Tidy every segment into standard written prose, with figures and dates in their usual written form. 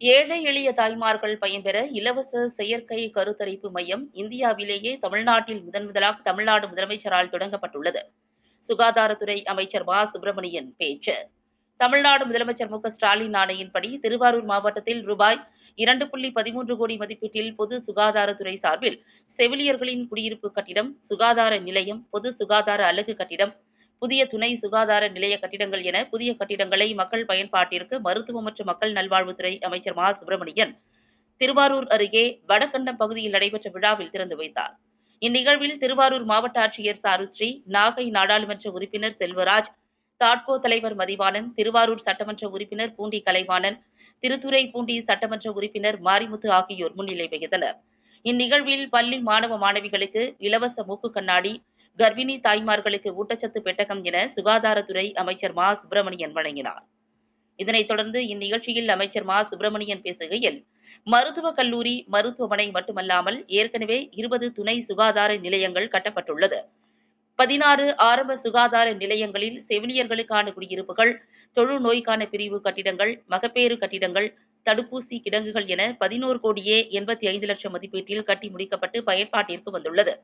ஏழை எளிய தாய்மார்கள் பயன்பெற இலவச செயற்கை கருத்தரிப்பு மையம் இந்தியாவிலேயே தமிழ்நாட்டில் முதன்முதலாக தமிழ்நாடு முதலமைச்சரால் தொடங்கப்பட்டுள்ளது. சுகாதாரத்துறை அமைச்சர் மா சுப்பிரமணியன் பேச்சு. தமிழ்நாடு முதலமைச்சர் மு.க.ஸ்டாலின் ஆணையின்படி திருவாரூர் மாவட்டத்தில் ரூபாய் 2.13 கோடி மதிப்பீட்டில் பொது சுகாதாரத்துறை சார்பில் செவிலியர்களின் குடியிருப்பு கட்டிடம், சுகாதார நிலையம், பொது சுகாதார அலகு கட்டிடம், புதிய துணை சுகாதார நிலைய கட்டிடங்கள் என புதிய கட்டிடங்களை மக்கள் பயன்பாட்டிற்கு மருத்துவ மற்றும் மக்கள் நல்வாழ்வுத்துறை அமைச்சர் மா சுப்பிரமணியன் திருவாரூர் அருகே வடகண்டம் பகுதியில் நடைபெற்ற விழாவில் திறந்து வைத்தார். இந்நிகழ்வில் திருவாரூர் மாவட்ட ஆட்சியர் சாருஸ்ரீ, நாகை நாடாளுமன்ற உறுப்பினர் செல்வராஜ், தாட்கோ தலைவர் மதிவாணன், திருவாரூர் சட்டமன்ற உறுப்பினர் பூண்டி கலைவாணன், திருத்துறைப்பூண்டி சட்டமன்ற உறுப்பினர் மாரிமுத்து ஆகியோர் முன்னிலை வகித்தனர். இந்நிகழ்வில் பள்ளி மாணவ மாணவிகளுக்கு இலவச மூக்கு கண்ணாடி, கர்ப்பிணி தாய்மார்களுக்கு ஊட்டச்சத்து பெட்டகம் என சுகாதாரத்துறை அமைச்சர் மா சுப்பிரமணியன் வழங்கினார். இதனைத் தொடர்ந்து இந்நிகழ்ச்சியில் அமைச்சர் மா சுப்பிரமணியன் பேசுகையில், மருத்துவக் கல்லூரி, மருத்துவமனை மட்டுமல்லாமல் ஏற்கனவே 20 துணை சுகாதார நிலையங்கள் கட்டப்பட்டுள்ளது. 16 ஆரம்ப சுகாதார நிலையங்களில் செவிலியர்களுக்கான குடியிருப்புகள், தொழுநோய்க்கான பிரிவு கட்டிடங்கள், மகப்பேறு கட்டிடங்கள், தடுப்பூசி கிடங்குகள் என 11 கோடியே 85 லட்சம் மதிப்பீட்டில் கட்டி முடிக்கப்பட்டு பயன்பாட்டிற்கு வந்துள்ளது.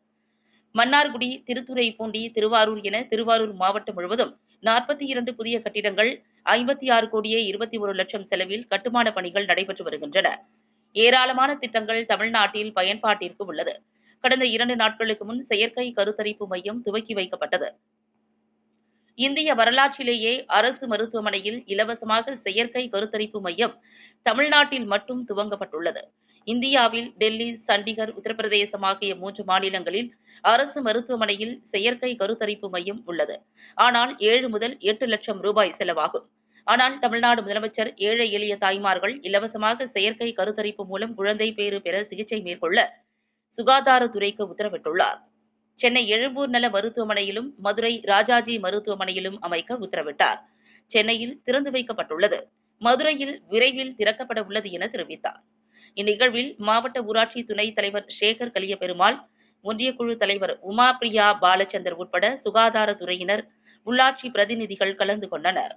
மன்னார்குடி, திருத்துறைப்பூண்டி, திருவாரூர் என திருவாரூர் மாவட்டம் முழுவதும் 42 புதிய கட்டிடங்கள் 56 கோடியே 21 லட்சம் செலவில் கட்டுமான பணிகள் நடைபெற்று வருகின்றன. ஏராளமான திட்டங்கள் தமிழ்நாட்டில் பயன்பாட்டிற்கு உள்ளது. கடந்த 2 நாட்களுக்கு முன் செயற்கை கருத்தரிப்பு மையம் துவக்கி வைக்கப்பட்டது. இந்திய வரலாற்றிலேயே அரசு மருத்துவமனையில் இலவசமாக செயற்கை கருத்தரிப்பு மையம் தமிழ்நாட்டில் மட்டும் துவங்கப்பட்டுள்ளது. இந்தியாவில் டெல்லி, சண்டிகர், உத்தரப்பிரதேசம் ஆகிய 3 மாநிலங்களில் அரசு மருத்துவமனையில் செயற்கை கருத்தரிப்பு மையம் உள்ளது. ஆனால் 7 முதல் 8 லட்சம் ரூபாய் செலவாகும். ஆனால் தமிழ்நாடு முதலமைச்சர் ஏழை எளிய தாய்மார்கள் இலவசமாக செயற்கை கருத்தரிப்பு மூலம் குழந்தை பேறு பெற சிகிச்சை மேற்கொள்ள சுகாதாரத்துறைக்கு உத்தரவிட்டுள்ளார். சென்னை எழும்பூர் நல மருத்துவமனையிலும், மதுரை ராஜாஜி மருத்துவமனையிலும் அமைக்க உத்தரவிட்டார். சென்னையில் திறந்து வைக்கப்பட்டுள்ளது. மதுரையில் விரைவில் திறக்கப்பட உள்ளது என தெரிவித்தார். இந்நிகழ்வில் மாவட்ட ஊராட்சி துணைத் தலைவர் சேகர் கலியபெருமாள், ஒன்றியக்குழு தலைவர் உமா பிரியா பாலச்சந்தர் உட்பட சுகாதாரத்துறையினர், உள்ளாட்சி பிரதிநிதிகள் கலந்து கொண்டனர்.